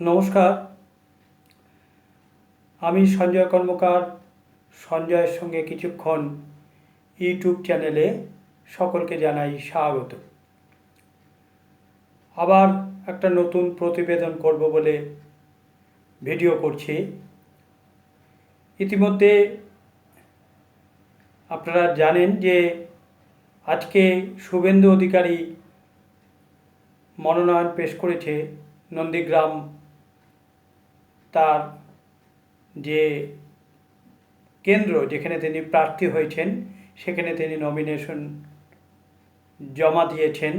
নমস্কার। আমি সঞ্জয় কর্মকার। সঞ্জয়ের সঙ্গে কিছুক্ষণ ইউটিউব চ্যানেলে সকলকে জানাই স্বাগত। আবার একটা নতুন প্রতিবেদন করব বলে ভিডিও করছি। ইতিমধ্যে আপনারা জানেন যে আজকে শুভেন্দু অধিকারী মনোনয়ন পেশ করেছে নন্দীগ্রাম তার যে কেন্দ্র যেখানে তিনি প্রার্থী হয়েছেন সেখানে তিনি নমিনেশন জমা দিয়েছেন।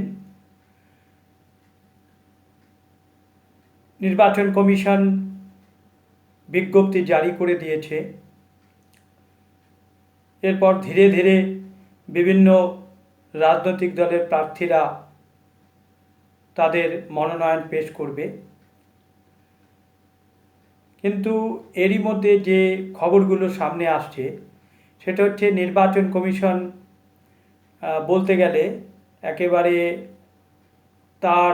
নির্বাচন কমিশন বিজ্ঞপ্তি জারি করে দিয়েছে। এরপর ধীরে ধীরে বিভিন্ন রাজনৈতিক দলের প্রার্থীরা তাদের মনোনয়ন পেশ করবে। কিন্তু এরই মধ্যে যে খবরগুলো সামনে আসছে সেটা হচ্ছে নির্বাচন কমিশন বলতে গেলে একেবারে তার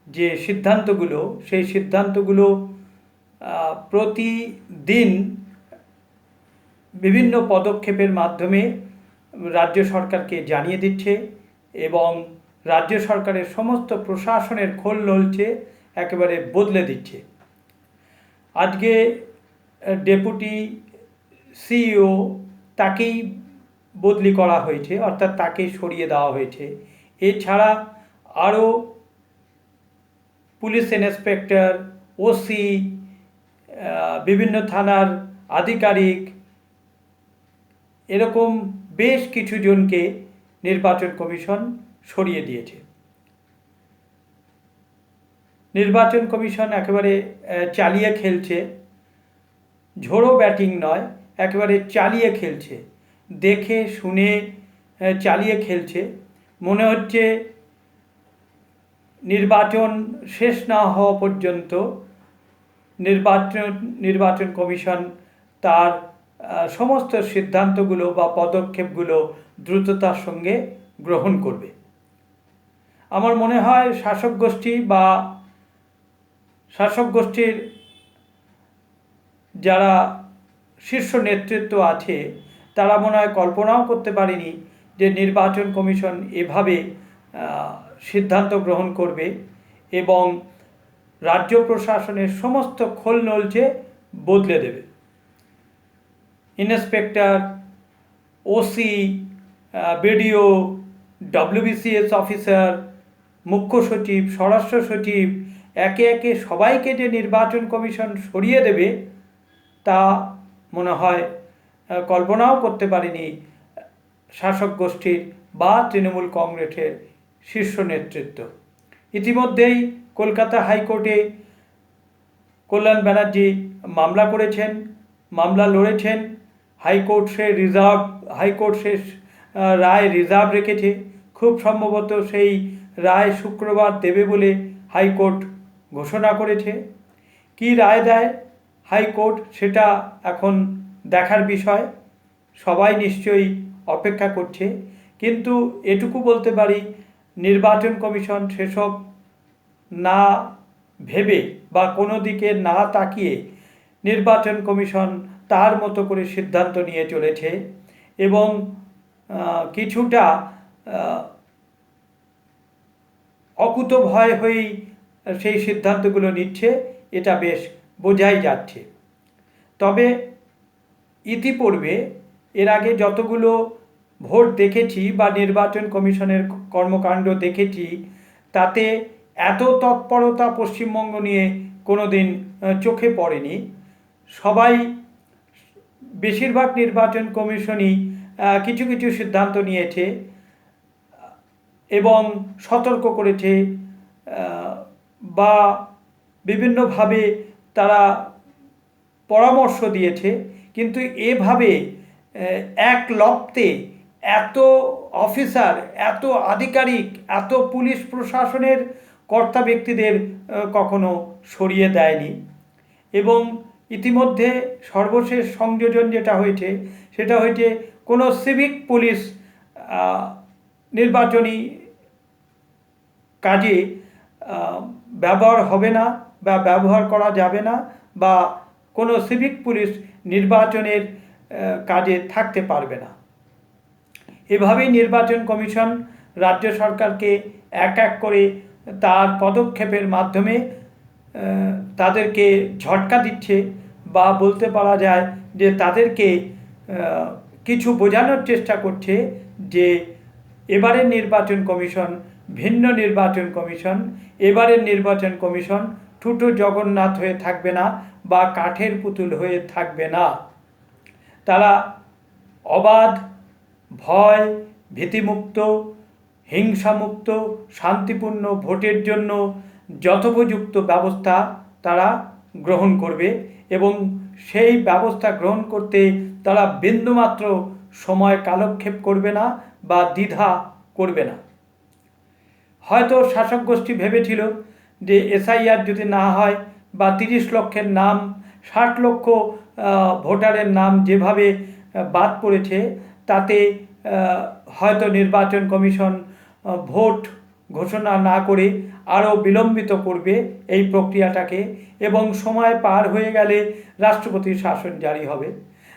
যে সিদ্ধান্তগুলো সেই সিদ্ধান্তগুলো প্রতিদিন বিভিন্ন পদক্ষেপের মাধ্যমে রাজ্য সরকারকে জানিয়ে দিচ্ছে এবং রাজ্য সরকারের সমস্ত প্রশাসনের খোল নলছে একেবারে বদলে দিচ্ছে। আজকে ডেপুটি সিইও তাকেই বদলি করা হয়েছে, অর্থাৎ তাকেই সরিয়ে দেওয়া হয়েছে। এছাড়া আরও পুলিশ ইন্সপেক্টর, ওসি, বিভিন্ন থানার আধিকারিক, এরকম বেশ কিছু জনকে নির্বাচন কমিশন সরিয়ে দিয়েছে। নির্বাচন কমিশন একেবারে চালিয়ে খেলছে, ঝোড়ো ব্যাটিং নয়, একেবারে চালিয়ে খেলছে, দেখে শুনে চালিয়ে খেলছে। মনে হচ্ছে নির্বাচন শেষ না হওয়া পর্যন্ত নির্বাচন কমিশন তার সমস্ত সিদ্ধান্তগুলো বা পদক্ষেপগুলো দ্রুততার সঙ্গে গ্রহণ করবে। আমার মনে হয় শাসক গোষ্ঠীর যারা শীর্ষ নেতৃত্ব আছে তারা মনে হয় কল্পনাও করতে পারেনি যে নির্বাচন কমিশন এভাবে সিদ্ধান্ত গ্রহণ করবে এবং রাজ্য প্রশাসনের সমস্ত খোল নলচে বদলে দেবে। Inspector, OC, BDO, WBCS officer, মুখ্য সচিব, স্বরাষ্ট্র সচিব, একে একে সবাইকে যে নির্বাচন কমিশন সরিয়ে দেবে তা মনে হয় কল্পনাও করতে পারেনি শাসক গোষ্ঠীর বা তৃণমূল কংগ্রেসের শীর্ষ নেতৃত্ব। ইতিমধ্যেই কলকাতা হাইকোর্টে কল্যাণ ব্যানার্জি মামলা করেছেন, মামলা লড়েছেন। হাইকোর্ট সে রায় রিজার্ভ রেখেছে। খুব সম্ভবত সেই রায় শুক্রবার দেবে বলে হাইকোর্ট ঘোষণা করেছে। কি রায় দেয় হাইকোর্ট সেটা এখন দেখার বিষয়, সবাই নিশ্চয়ই অপেক্ষা করছে। কিন্তু এটুকু বলতে পারি, নির্বাচন কমিশন সেসব না ভেবে বা কোনো দিকে না তাকিয়ে নির্বাচন কমিশন তার মতো করে সিদ্ধান্ত নিয়ে চলেছে এবং কিছুটা অকুতভয় হয়েই সেই সিদ্ধান্তগুলো নিচ্ছে, এটা বেশ বোঝাই যাচ্ছে। তবে ইতিপূর্বে এর আগে যতগুলো ভোট দেখেছি বা নির্বাচন কমিশনের কর্মকাণ্ড দেখেছি তাতে এত তৎপরতা পশ্চিমবঙ্গ নিয়ে কোনো দিন চোখে পড়েনি। বেশিরভাগ নির্বাচন কমিশনই কিছু কিছু সিদ্ধান্ত নিয়েছে এবং সতর্ক করেছে বা বিভিন্নভাবে তারা পরামর্শ দিয়েছে, কিন্তু এভাবে এক লপ্তে এত অফিসার, এত আধিকারিক, এত পুলিশ প্রশাসনের কর্তা ব্যক্তিদের কখনো সরিয়ে দেয়নি। এবং ইতিমধ্যে সর্বশেষ সংযোজন যেটা হয়েছে সেটা হয়েছে কোনো সিভিক পুলিশ নির্বাচনী কাজে ব্যবহার হবে না বা ব্যবহার করা যাবে না, বা কোনো সিভিক পুলিশ নির্বাচনের কাজে থাকতে পারবে না। এভাবেই নির্বাচন কমিশন রাজ্য সরকারকে এক এক করে তার পদক্ষেপের মাধ্যমে তাদেরকে ঝটকা দিচ্ছে, বা বলতে পারা যায় যে তাদেরকে কিছু বোঝানোর চেষ্টা করছে যে এবারের নির্বাচন কমিশন ভিন্ন নির্বাচন কমিশন, এবারের নির্বাচন কমিশন ঠুটো জগন্নাথ হয়ে থাকবে না বা কাঠের পুতুল হয়ে থাকবে না। তারা অবাধ, ভয় ভীতিমুক্ত, হিংসামুক্ত, শান্তিপূর্ণ ভোটের জন্য যথোপযুক্ত ব্যবস্থা তারা গ্রহণ করবে, এবং সেই ব্যবস্থা গ্রহণ করতে তারা বিন্দুমাত্র সময় কালক্ষেপ করবে না বা দ্বিধা করবে না। হয়তো শাসক গোষ্ঠী ভেবেছিল যে এসআইআর যদি না হয় বা 30 লক্ষের নাম, 60 লক্ষ ভোটারের নাম যেভাবে বাদ পড়েছে, তাতে হয়তো নির্বাচন কমিশন ভোট ঘোষণা না করে আরও বিলম্বিত করবে এই প্রক্রিয়াটাকে, এবং সময় পার হয়ে গেলে রাষ্ট্রপতির শাসন জারি হবে।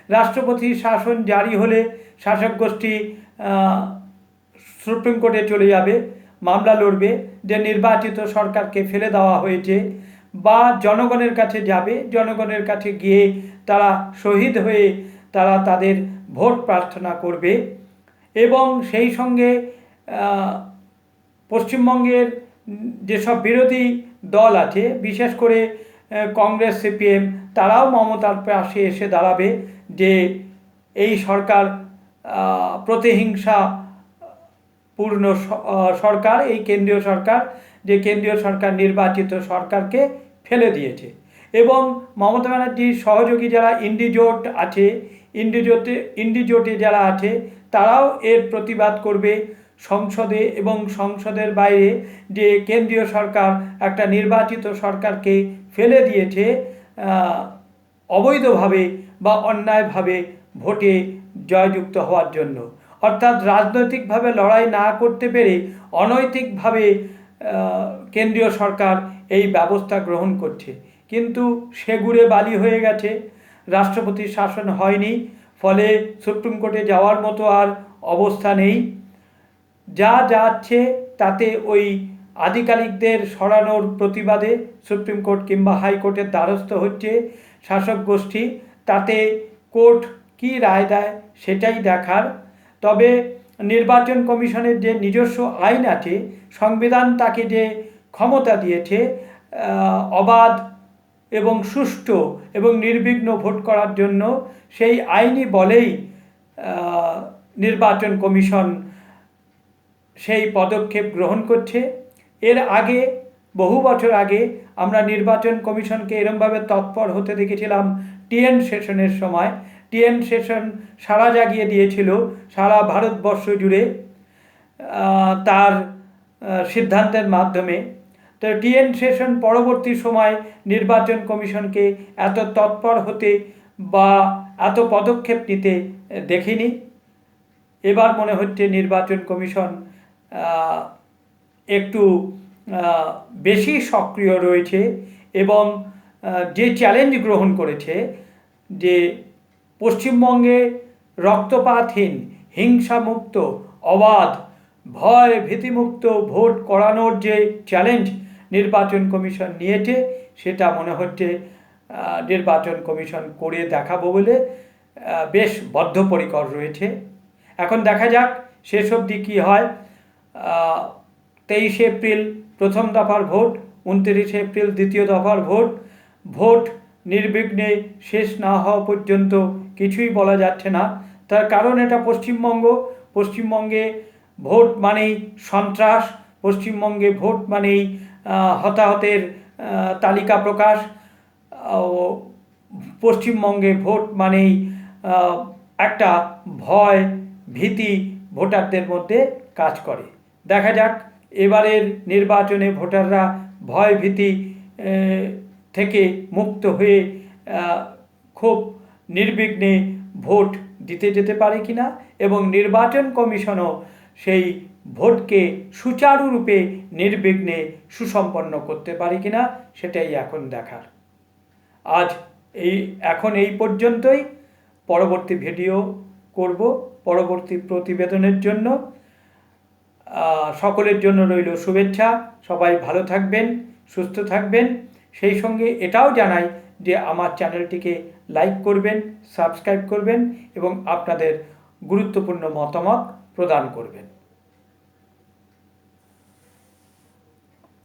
রাষ্ট্রপতির শাসন জারি হলে শাসক গোষ্ঠী সুপ্রিম কোর্টে চলে যাবে, মামলা লড়বে যে নির্বাচিত সরকারকে ফেলে দেওয়া হয়েছে, বা জনগণের কাছে যাবে, জনগণের কাছে গিয়ে তারা শহীদ হয়ে তারা তাদের ভোট প্রার্থনা করবে। এবং সেই সঙ্গে পশ্চিমবঙ্গের যেসব বিরোধী দল আছে, বিশেষ করে কংগ্রেস, সিপিএম, তারাও মমতার পাশে এসে দাঁড়াবে যে এই সরকার প্রতিহিংসা পূর্ণ সরকার, এই কেন্দ্রীয় সরকার, যে কেন্দ্রীয় সরকার নির্বাচিত সরকারকে ফেলে দিয়েছে। এবং মমতা ব্যানার্জির সহযোগী যারা ইন্ডিজোট আছে, ইন্ডিজোটে যারা আছে, তারাও এর প্রতিবাদ করবে সংসদে এবং সংসদের বাইরে, যে কেন্দ্রীয় সরকার একটা নির্বাচিত সরকারকে ফেলে দিয়েছে অবৈধভাবে বা অন্যায়ভাবে ভোটে জয়যুক্ত হওয়ার জন্য। অর্থাৎ রাজনৈতিকভাবে লড়াই না করতে পেরে অনৈতিকভাবে কেন্দ্রীয় সরকার এই ব্যবস্থা গ্রহণ করছে, কিন্তু সেগুড়ে বালি হয়ে গেছে, রাষ্ট্রপতির শাসন হয়নি, ফলে সুপ্রিম কোর্টে যাওয়ার মতো আর অবস্থা নেই। যা যাচ্ছে তাতে ওই আধিকারিকদের সরানোর প্রতিবাদে সুপ্রিম কোর্ট কিংবা হাইকোর্টের দ্বারস্থ হচ্ছে শাসক গোষ্ঠী। তাতে কোর্ট কী রায় দেয় সেটাই দেখার। তবে নির্বাচন কমিশনের যে নিজস্ব আইন আছে, সংবিধান তাকে যে ক্ষমতা দিয়েছে অবাধ এবং সুষ্ঠু এবং নির্বিঘ্ন ভোট করার জন্য, সেই আইনি বলেই নির্বাচন কমিশন সেই পদক্ষেপ গ্রহণ করছে। এর আগে, বহু বছর আগে, আমরা নির্বাচন কমিশনকে এরমভাবে তৎপর হতে দেখেছিলাম টিএন সেশনের সময়। টিএন সেশন সাড়া জাগিয়ে দিয়েছিল সারা ভারতবর্ষ জুড়ে তার সিদ্ধান্তের মাধ্যমে। তো টিএন সেশন পরবর্তী সময় নির্বাচন কমিশনকে এত তৎপর হতে বা এত পদক্ষেপ নিতে দেখিনি। এবার মনে হচ্ছে নির্বাচন কমিশন একটু বেশি সক্রিয় রয়েছে, এবং যে চ্যালেঞ্জ গ্রহণ করেছে যে পশ্চিমবঙ্গে রক্তপাতহীন, হিংসামুক্ত, অবাধ, ভয় ভীতিমুক্ত ভোট করানোর যে চ্যালেঞ্জ নির্বাচন কমিশন নিয়েছে, সেটা মনে হচ্ছে নির্বাচন কমিশন করে দেখাবো বলে বেশ বদ্ধপরিকর রয়েছে। এখন দেখা যাক শেষ অবধি কী হয়। 23 এপ্রিল প্রথম দফার ভোট, 29 এপ্রিল দ্বিতীয় দফার ভোট। ভোট নির্বিঘ্নে শেষ না হওয়া পর্যন্ত কিছুই বলা যাচ্ছে না। তার কারণ এটা পশ্চিমবঙ্গ। পশ্চিমবঙ্গে ভোট মানেই সন্ত্রাস, পশ্চিমবঙ্গে ভোট মানেই হতাহতের তালিকা প্রকাশ, পশ্চিমবঙ্গে ভোট মানেই একটা ভয় ভীতি ভোটারদের মধ্যে কাজ করে। দেখা যাক এবারের নির্বাচনে ভোটাররা ভয় ভীতি থেকে মুক্ত হয়ে খুব নির্বিঘ্নে ভোট দিতে যেতে পারে কিনা, এবং নির্বাচন কমিশনও সেই ভোটকে সুচারুরূপে নির্বিঘ্নে সুসম্পন্ন করতে পারি কিনা সেটাই এখন দেখার। আজ এই পর্যন্তই। পরবর্তী ভিডিও করব পরবর্তী প্রতিবেদনের জন্য। সকলের জন্য রইল শুভেচ্ছা। সবাই ভালো থাকবেন, সুস্থ থাকবেন। সেই সঙ্গে এটাও জানাই যে আমার চ্যানেলটিকে লাইক করবেন, সাবস্ক্রাইব করবেন এবং আপনাদের গুরুত্বপূর্ণ মতামত প্রদান করবেন।